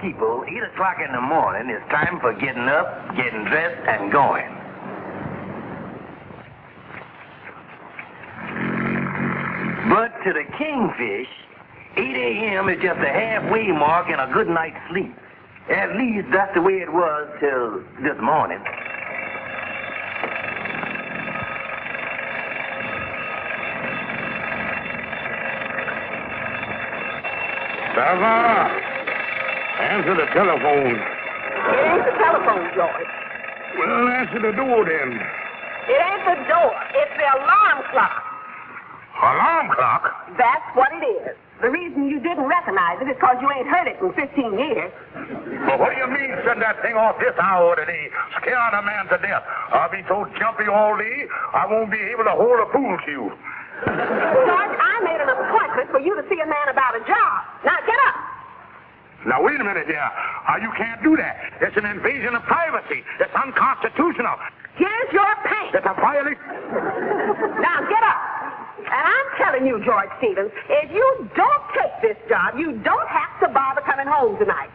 people, 8 o'clock in the morning is time for getting up, getting dressed, and going. But to the Kingfish, 8 a.m. is just a halfway mark and a good night's sleep. At least that's the way it was till this morning. Sarah, answer the telephone. It ain't the telephone, George. Well, answer the door then. It ain't the door. It's the alarm clock. Alarm clock? That's what it is. The reason you didn't recognize it is because you ain't heard it in 15 years. Well, what do you mean, shutting that thing off this hour today? Scaring a man to death. I'll be so jumpy all day, I won't be able to hold a pool cue. George, I made an appointment for you to see a man about a job. Now, get up. Now, wait a minute here. You can't do that. It's an invasion of privacy. It's unconstitutional. Here's your pants. It's a violation. Now, get up. And I'm telling you, George Stevens, if you don't take this job, you don't have to bother coming home tonight.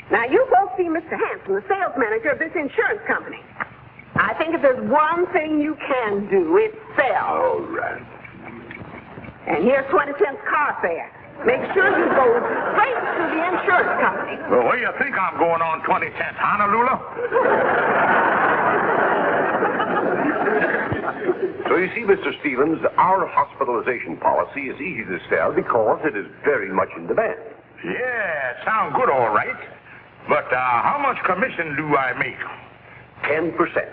Now, you go see Mr. Hanson, the sales manager of this insurance company. I think if there's one thing you can do, it's sell. All right. And here's 20 cents car fare. Make sure you go straight to the insurance company. Well, where do you think I'm going on 20 cents, Honolulu? So you see, Mr. Stevens, our hospitalization policy is easy to sell because it is very much in demand. Yeah, sound good, all right. But how much commission do I make? 10%.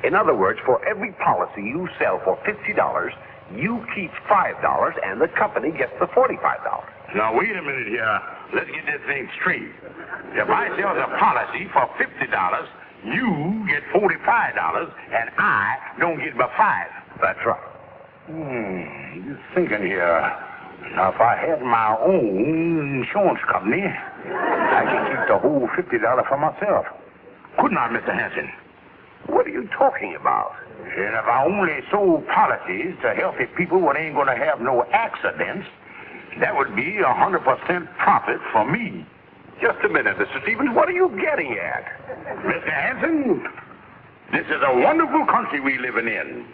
In other words, for every policy you sell for $50, you keep $5 and the company gets the $45. Now, wait a minute here. Let's get this thing straight. If I sell the policy for $50, you get $45, and I don't get but $5. That's right. Just thinking here. Now, if I had my own insurance company, I could keep the whole $50 for myself. Couldn't I, Mr. Hanson? What are you talking about? And if I only sold policies to healthy people who ain't going to have no accidents, that would be 100% profit for me. Just a minute, Mr. Stevens. What are you getting at? Mr. Hanson, this is a wonderful country we living in.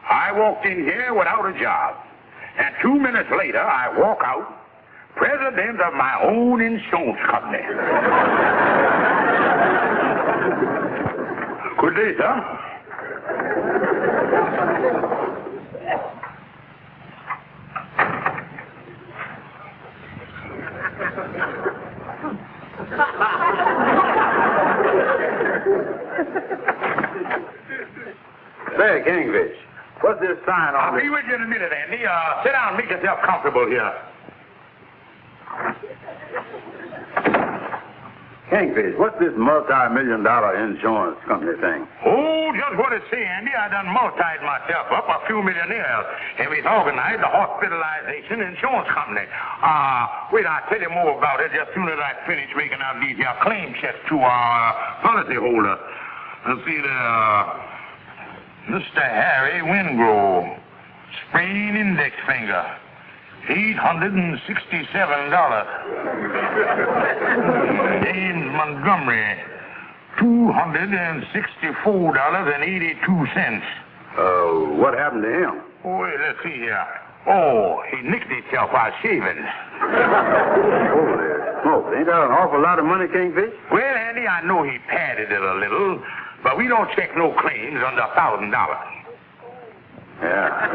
I walked in here without a job, and 2 minutes later, I walk out president of my own insurance company. Good day, sir. Say, Kingfish, what's this sign on? I'll be with you in a minute, Andy. Sit down and make yourself comfortable here. Kingfish, what's this multi-million-dollar insurance company thing? Oh, just what it say, Andy. I done multiplied myself up a few millionaires, and we've organized the Hospitalization Insurance Company. Wait, I'll tell you more about it just as soon as I finish making out these here claim checks to our policyholder. Let's see there. Mr. Harry Wingrove, sprained index finger, $867. James Montgomery, $264.82. What happened to him? Oh, wait, let's see here. Oh, he nicked himself while shaving. Holy smoke. Ain't that an awful lot of money, Kingfish? Well, Andy, I know he padded it a little, but we don't check no claims under $1,000. Yeah.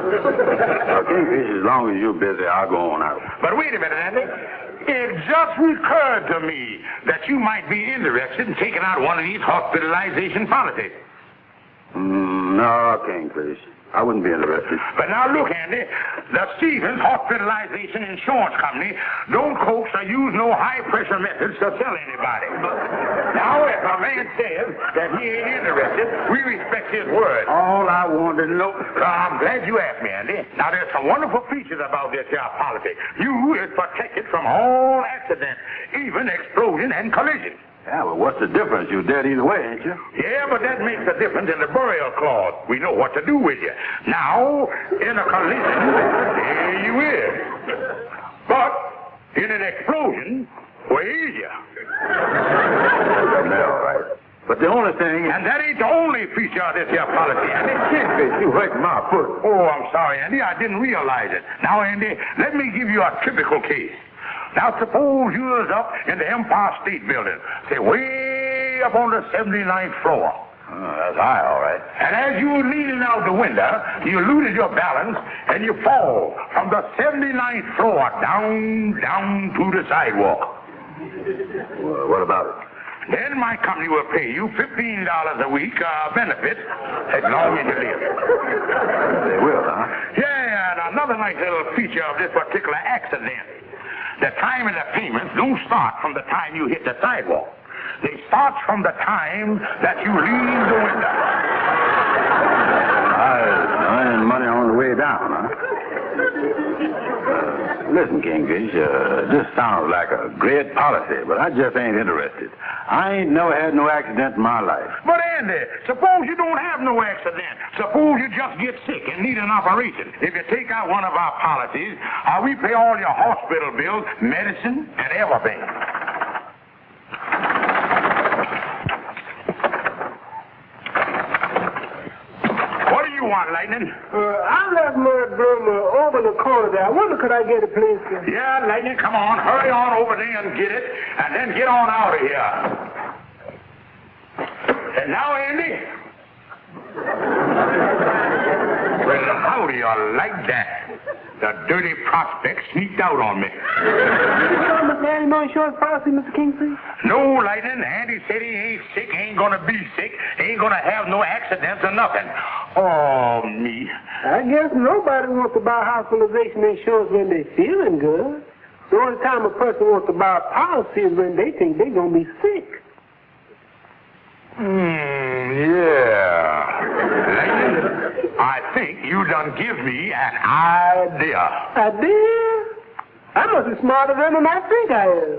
Well, Kingfish, as long as you're busy, I'll go on out. But wait a minute, Andy. It just recurred to me that you might be interested in taking out one of these hospitalization policies. No, Kingfish. I wouldn't be interested. But now look, Andy, the Stevens Hospitalization Insurance Company don't coax or use no high-pressure methods to sell anybody. Now, if a man says that he ain't interested, we respect his word. All I wanted to know... I'm glad you asked me, Andy. Now, there's some wonderful features about this here policy. You is protected from all accidents, even explosion and collision. Yeah, well, what's the difference? You're dead either way, ain't you? Yeah, but that makes a difference in the burial clause. We know what to do with you. Now, in a collision, there you is. But in an explosion, where is you? All right. But the only thing... And that ain't the only feature of this here policy, Andy. Kingfish, you hurt my foot. Oh, I'm sorry, Andy. I didn't realize it. Now, Andy, let me give you a typical case. Now, suppose you was up in the Empire State Building, say, way up on the 79th floor. That's high, all right. And as you were leaning out the window, you lose your balance, and you fall from the 79th floor down to the sidewalk. Well, what about it? Then my company will pay you $15 a week benefits as long as you live. They will, huh? Yeah, and another nice little feature of this particular accident. The time of the payments don't start from the time you hit the sidewalk. They start from the time that you leave the window. I earn money on the way down, huh? Listen, Kingfish, this sounds like a great policy, but I just ain't interested. I ain't never had no accident in my life. But, Andy, suppose you don't have no accident. Suppose you just get sick and need an operation. If you take out one of our policies, we pay all your hospital bills, medicine, and everything. What do you want, Lightning? I left my brother over the corner there. I wonder could I get it, please, sir? Yeah, Lightning, come on. Hurry on over there and get it, and then get on out of here. And now, Andy? Well, how do you like that? The dirty prospect sneaked out on me. Mr. Andy, no insurance policy, Mr. Kingfish? No, Lightning. Andy said he ain't sick, ain't gonna be sick, ain't gonna have no accidents or nothing. Oh, me. I guess nobody wants to buy hospitalization insurance when they're feeling good. The only time a person wants to buy a policy is when they think they're gonna be sick. Yeah. Lightning, I think you done give me an idea. Idea? I must be smarter than I think I am.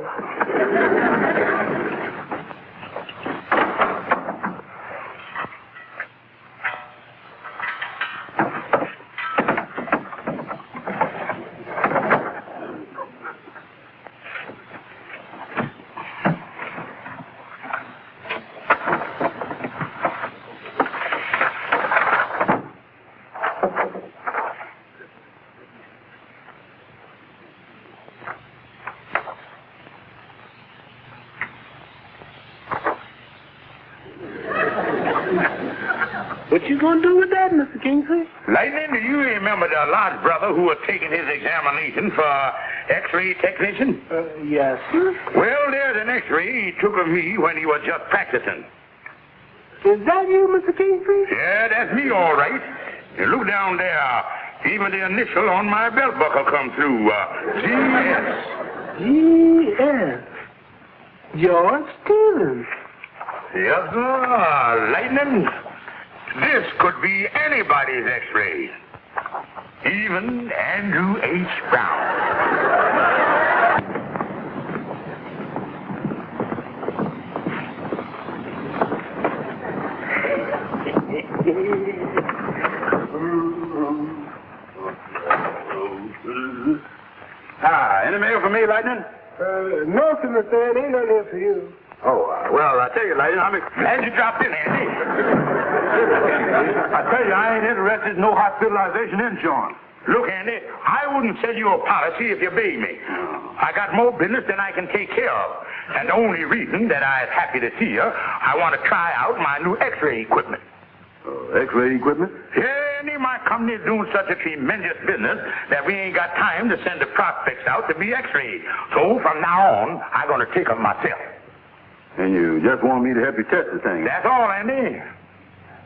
What you gonna do with that, Mr. Kingfish? Lightning, do you remember the large brother who was taking his examination for X-ray technician? Yes, sir. Well, there's an X-ray he took of me when he was just practicing. Is that you, Mr. Kingfish? Yeah, that's me, all right. You look down there. Even the initial on my belt buckle come through. G.S. G.S. George Stevens. Yes, sir. Lightning. This could be anybody's X-ray. Even Andrew H. Brown. Any mail for me, Lightning? No, sir, Mr. Andy. Ain't nothing here for you. Oh, well, I tell you, Lightning, I'm Glad you dropped in, Andy. I tell you, I ain't interested in no hospitalization insurance. Look, Andy, I wouldn't sell you a policy if you paid me. I got more business than I can take care of. And the only reason that I'm happy to see you, I want to try out my new X-ray equipment. X-ray equipment? Yeah, Andy, my company is doing such a tremendous business that we ain't got time to send the prospects out to be X-rayed. So from now on, I'm going to take them myself. And you just want me to help you test the thing? That's all, Andy.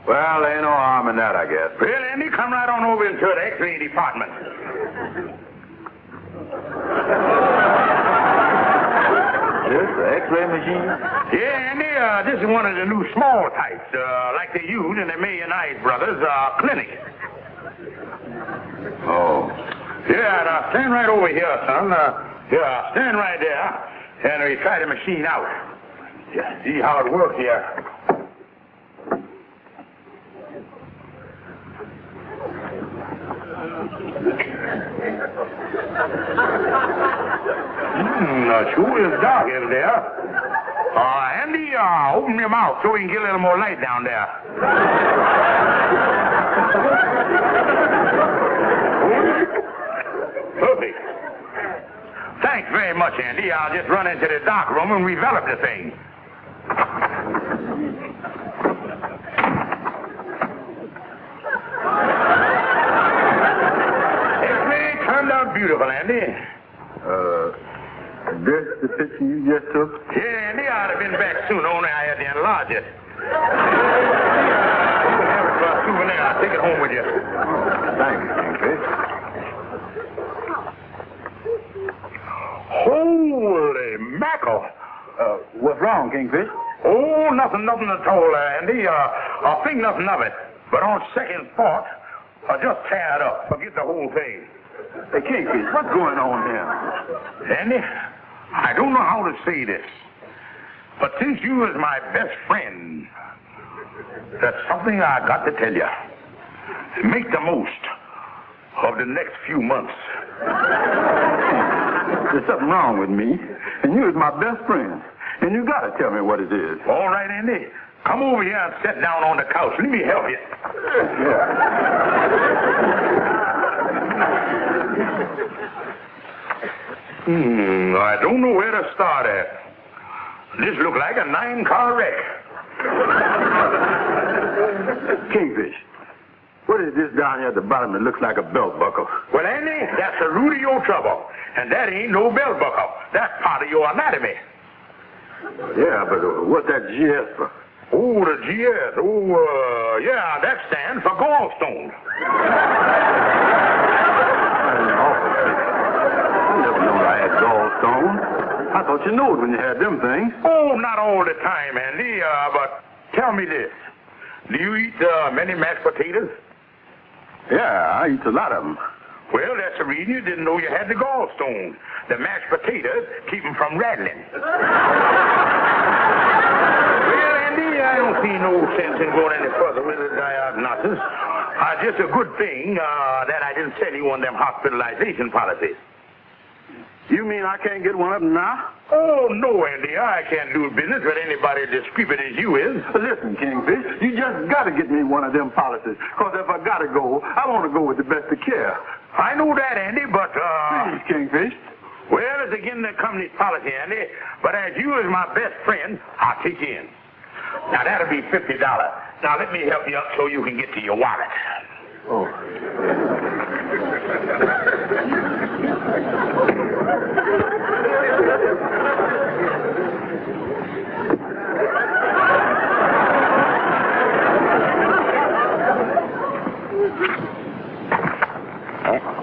Well, there ain't no harm in that, I guess. Well, Andy, come right on over into the X-ray department. This the X-ray machine? Yeah, Andy, this is one of the new small types, like they use in the Millionite Brothers clinic. Oh. Yeah, now stand right over here, son. Yeah, stand right there, and we try the machine out. Just see how it works here. Sure is dark in there. Andy, open your mouth so we can get a little more light down there. Perfect. Thanks very much, Andy. I'll just run into the dark room and revelop the thing. Everything turned out beautiful, Andy. This the picture you just took? Yeah, Andy, I'd have been back soon, only I had to enlarge it. Souvenir. I'll take it home with you. Thanks, Kingfish. Holy mackerel. What's wrong, Kingfish? Oh, nothing at all, Andy. I think nothing of it. But on second thought, I just tear it up. Forget the whole thing. Hey, Kingfish, what's going on here? Andy, I don't know how to say this, but since you is my best friend, that's something I got to tell you. Make the most of the next few months. There's something wrong with me, and you is my best friend, and you got to tell me what it is. All right, Andy. Come over here and sit down on the couch. Let me help you. I don't know where to start at. This look like a 9-car wreck. Kingfish, what is this down here at the bottom that looks like a belt buckle? Well, Andy, that's the root of your trouble. And that ain't no belt buckle. That's part of your anatomy. Yeah, but what's that GS for? Oh, the GS. Oh, yeah, that stands for gallstone. I never knew I had gallstones. I thought you knew it when you had them things. Oh, not all the time, Andy. But tell me this. Do you eat many mashed potatoes? Yeah, I eat a lot of them. Well, that's the reason you didn't know you had the gallstones. The mashed potatoes keep them from rattling. Well, Andy, I don't see no sense in going any further with the diagnosis. Just a good thing that I didn't sell you one of them hospitalization policies. You mean I can't get one of them now? Oh, no, Andy. I can't do business with anybody as stupid as you is. Listen, Kingfish, you just got to get me one of them policies. Because if I got to go, I want to go with the best of care. I know that, Andy, but, Please, Kingfish. Well, it's against the company's policy, Andy. But as you is my best friend, I'll take you in. Now, that'll be $50. Now, let me help you up so you can get to your wallet. Oh.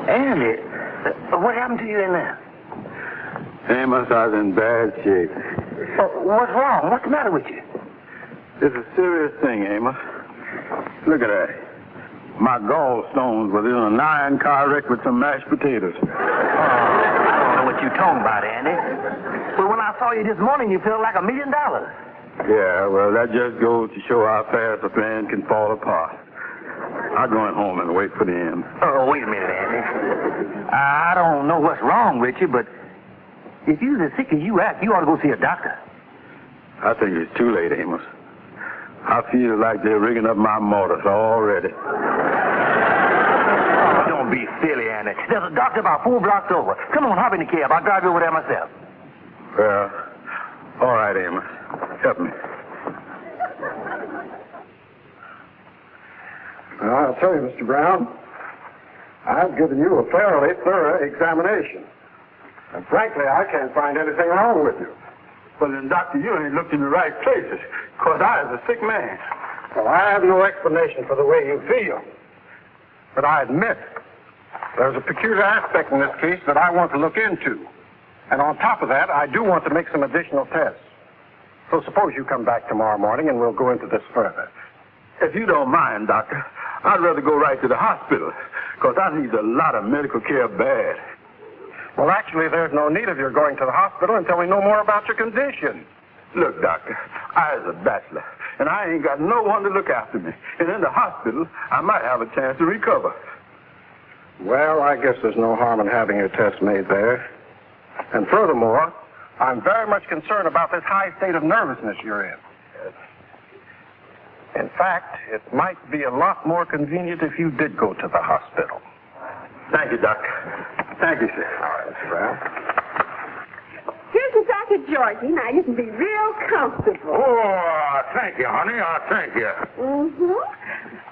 Andy, what happened to you in there? Amos, I was in bad shape. What's wrong? What's the matter with you? It's a serious thing, Amos. Look at that. My gallstones was in a 9-car wreck with some mashed potatoes. I don't know what you're talking about, Andy. But when I saw you this morning, you felt like $1 million. Yeah, well, that just goes to show how fast a man can fall apart. I'm going home and wait for the end. Oh, wait a minute, Andy. I don't know what's wrong with you, but if you're as sick as you act, you ought to go see a doctor. I think it's too late, Amos. I feel like they're rigging up my mortars already. Oh, don't be silly, Andy. There's a doctor about 4 blocks over. Come on, hop in the cab. I'll drive you over there myself. Well, all right, Amos. Help me. Well, I'll tell you, Mr. Brown, I've given you a fairly thorough examination. And frankly, I can't find anything wrong with you. Well, then, Doctor, you ain't looked in the right places, because I was a sick man. Well, I have no explanation for the way you feel. But I admit there's a peculiar aspect in this case that I want to look into. And on top of that, I do want to make some additional tests. So suppose you come back tomorrow morning and we'll go into this further. If you don't mind, Doctor, I'd rather go right to the hospital, because I need a lot of medical care bad. Well, actually, there's no need of your going to the hospital until we know more about your condition. Look, Doctor, I was a bachelor, and I ain't got no one to look after me. And in the hospital, I might have a chance to recover. Well, I guess there's no harm in having your test made there. And furthermore, I'm very much concerned about this high state of nervousness you're in. In fact, it might be a lot more convenient if you did go to the hospital. Thank you, Doc. Thank you, sir. All right, Mr. Brown. Here's your jacket, Georgie. Now, you can be real comfortable. Oh, thank you, honey. Thank you. Mm-hmm.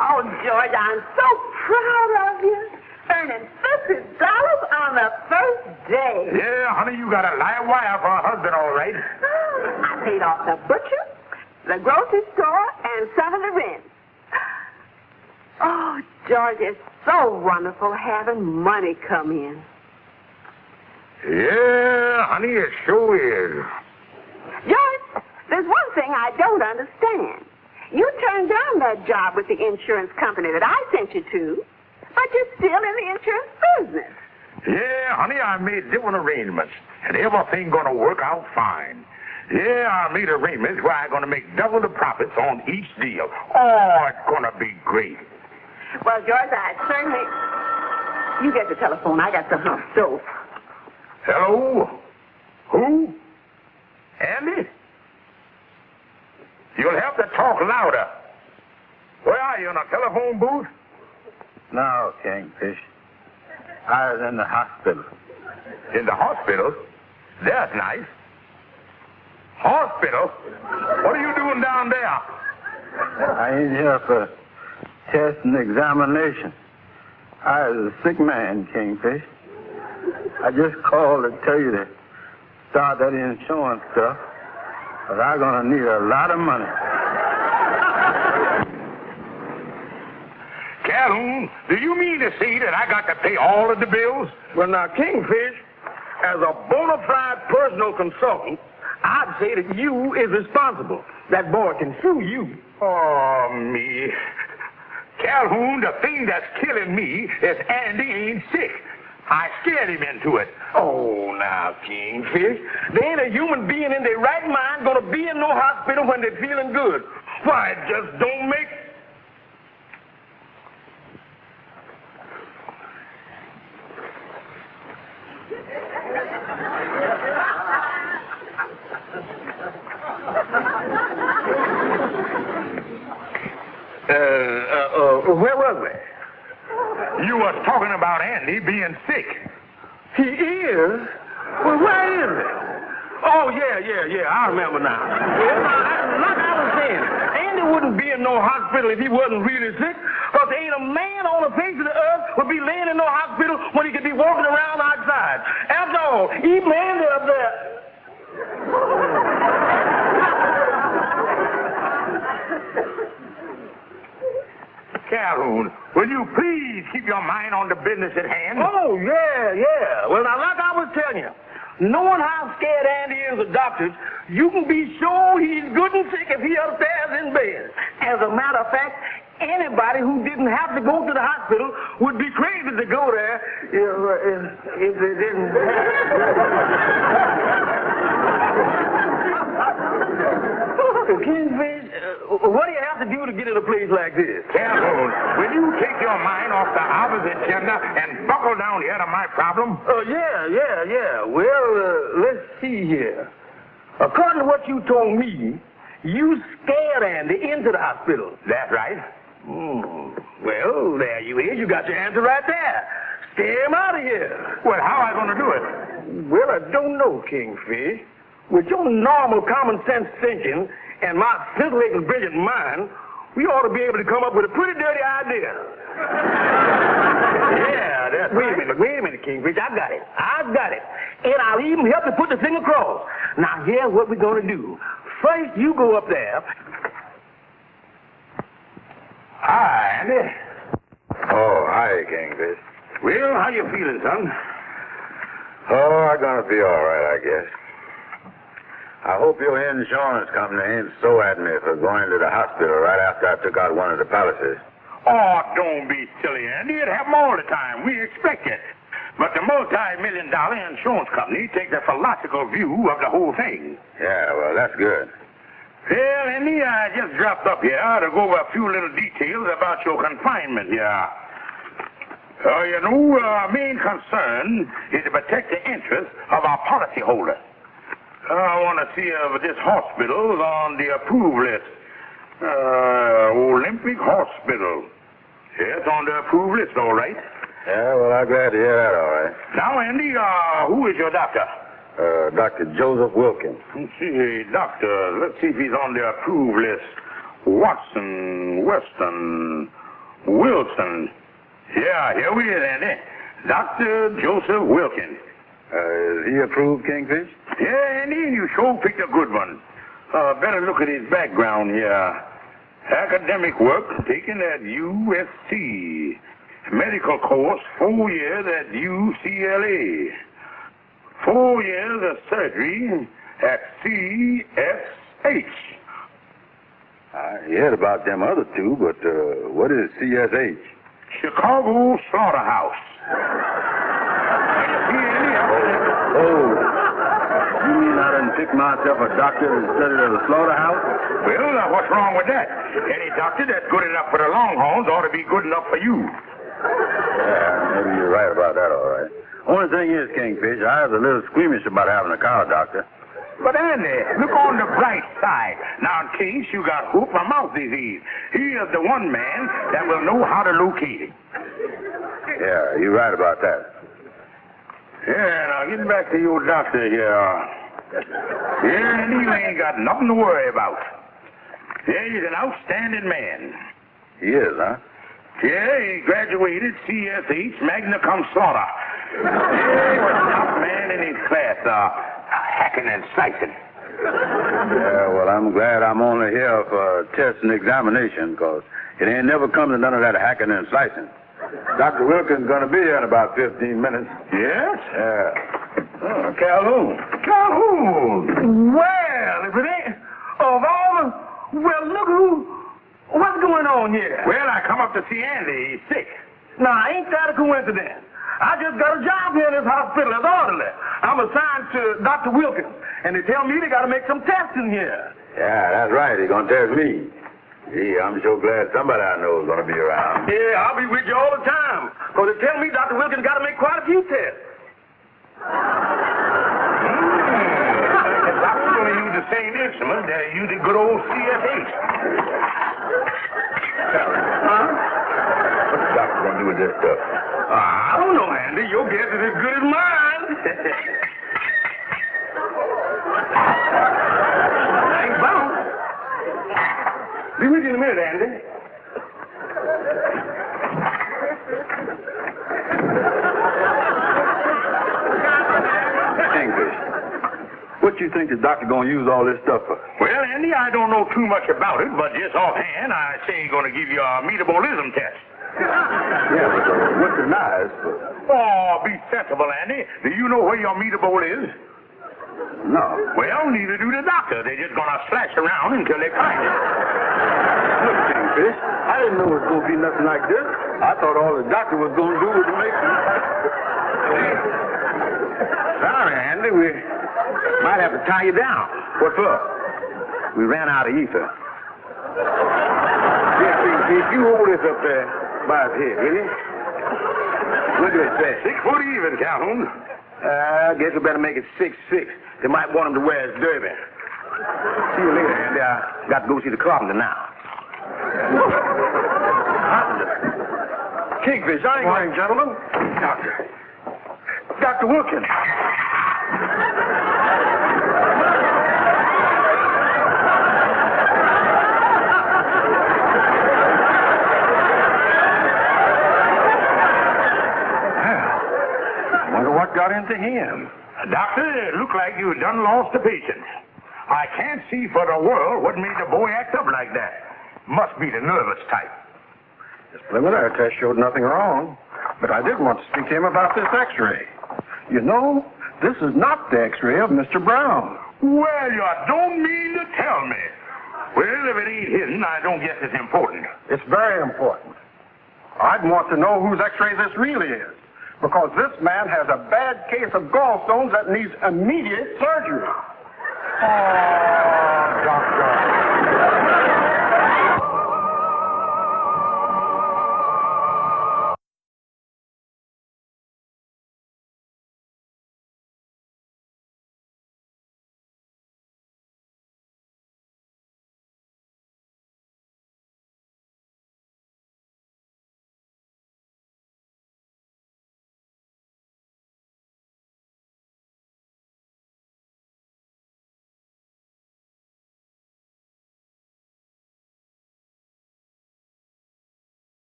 Oh, George, I'm so proud of you. Earning $50 on the first day. Yeah, honey, you got a live wire for a husband, all right. I paid off the butcher, the grocery store, and some of the rent. Oh, George, it's so wonderful having money come in. Yeah, honey, it sure is. George, there's one thing I don't understand. You turned down that job with the insurance company that I sent you to, but you're still in the insurance business. Yeah, honey, I made different arrangements, and everything gonna work out fine. Yeah, I made arrangements where I'm gonna make double the profits on each deal. Oh, it's gonna be great. Well, George, I certainly... You get the telephone. I got the hump stove. Hello? Who? Andy? You'll have to talk louder. Where are you, in a telephone booth? No, Kingfish. I was in the hospital. In the hospital? That's nice. Hospital? What are you doing down there? I ain't here for test and examination. I was a sick man, Kingfish. I just called to tell you to start that insurance stuff, because I'm going to need a lot of money. Calhoun, do you mean to say that I got to pay all of the bills? Well, now, Kingfish, as a bona fide personal consultant, I'd say that you is responsible. That boy can sue you. Oh, me. Calhoun, the thing that's killing me is Andy ain't sick. I scared him into it. Oh, now, Kingfish, there ain't a human being in their right mind gonna be in no hospital when they're feeling good. Why, it just don't make... Where was we? You was talking about Andy being sick. He is? Well, where is he? Oh, yeah, I remember now. Well, like I was saying, Andy wouldn't be in no hospital if he wasn't really sick, because there ain't a man on the face of the earth would be laying in no hospital when he could be walking around outside. After all, even Andy up there... Calhoun, will you please keep your mind on the business at hand? Oh, yeah. Well, now, like I was telling you, knowing how scared Andy is of doctors, you can be sure he's good and sick if he upstairs in bed. As a matter of fact, anybody who didn't have to go to the hospital would be crazy to go there if they didn't. Kingfish, what do you have to do to get in a place like this? Calhoun, will you take your mind off the opposite agenda and buckle down here to my problem? Yeah. Well, let's see here. According to what you told me, you scared Andy into the hospital. That's right. Well, there you is. You got your answer right there. Scare him out of here. Well, how am I going to do it? Well, I don't know, Kingfish. With your normal common sense thinking and my scintillating brilliant mind, we ought to be able to come up with a pretty dirty idea. Yeah, that's right. Wait a minute, Kingfish. I've got it. And I'll even help you put the thing across. Now, here's what we're going to do. First, you go up there. Hi, Andy. Oh, hi, Kingfish. Well, how you feeling, son? Oh, I'm going to be all right, I guess. I hope your insurance company ain't so at me for going to the hospital right after I took out one of the policies. Oh, don't be silly, Andy. It happens all the time. We expect it. But the multi-million-dollar insurance company takes a philosophical view of the whole thing. Yeah, well, that's good. Well, Andy, I just dropped up here to go over a few little details about your confinement here. Our main concern is to protect the interests of our policyholders. I want to see if this hospital is on the approved list. Olympic Hospital. Yeah, it's on the approved list, all right. Yeah, well, I'm glad to hear that, all right. Now, Andy, who is your doctor? Dr. Joseph Wilkins. Let's see, doctor. Let's see if he's on the approved list. Watson, Weston, Wilson. Yeah, here we are, Andy. Dr. Joseph Wilkins. Is he approved, Kingfish? Yeah, Andy, you sure picked a good one. Better look at his background here. Academic work taken at USC. Medical course, 4 years at UCLA. 4 years of surgery at CSH. I heard about them other two, but what is CSH? Chicago Slaughterhouse. You mean I didn't pick myself a doctor instead of the slaughterhouse? Well, what's wrong with that? Any doctor that's good enough for the Longhorns ought to be good enough for you. Yeah, maybe you're right about that, all right. Only thing is, Kingfish, I was a little squeamish about having a cow doctor. But Andy, look on the bright side. Now, in case you got hoof or mouth disease, he is the one man that will know how to locate it. Yeah, you're right about that. Yeah, now getting back to your doctor here. Yeah, and you ain't got nothing to worry about. Yeah, he's an outstanding man. He is, huh? Yeah, he graduated CSH magna cum laude. Yeah, he was the top man in his class, hacking and slicing. Yeah, well, I'm glad I'm only here for test and examination, because it ain't never come to none of that hacking and slicing. Dr. Wilkins is going to be here in about 15 minutes. Yes? Yeah. Oh, Calhoun. Calhoun! Well, if it ain't of all the... Well, look what's going on here? Well, I come up to see Andy. He's sick. Now, ain't that a coincidence? I just got a job here in this hospital as orderly. I'm assigned to Dr. Wilkins, and they tell me they got to make some tests in here. Yeah, that's right. He's going to test me. Gee, I'm so glad somebody I know is going to be around. Yeah, I'll be with you all the time, because they tell me Dr. Wilkins got to make quite a few tests. The doctor's going to use the same instrument that used the good old CSH. Huh? What's the doctor going to do with this stuff? I don't know, Andy. Your guess is as good as mine. Ain't bound. Be with you in a minute, Andy. Kingfish, what you think the doctor going to use all this stuff for? Well, Andy, I don't know too much about it, but just offhand, I say he's going to give you a metabolism test. Yeah, but what's the knives for? Oh, be sensible, Andy. Do you know where your metabole is? No. Well, neither do the doctor. They're just going to slash around until they find it. Look, Kingfish, I didn't know it was going to be nothing like this. I thought all the doctor was going to do was to make me. Sorry, Andy. We might have to tie you down. What for? We ran out of ether. Here, Kingfish, you hold this up there by his head, will you? What do it say? 6 foot even, Calhoun. I guess we better make it 6'6". They might want him to wear his derby. See you later, Andy. I got to go see the carpenter now. Kingfish, I ain't going, gentlemen. Doctor. Dr. Wilkins. What got into him? Doctor, it looked like you done lost a patient. I can't see for the world what made the boy act up like that. Must be the nervous type. This preliminary test showed nothing wrong, but I did want to speak to him about this x-ray. You know, this is not the x-ray of Mr. Brown. Well, you don't mean to tell me. Well, if it ain't hidden, I don't guess it's important. It's very important. I'd want to know whose x-ray this really is, because this man has a bad case of gallstones that needs immediate surgery. Oh, doctor.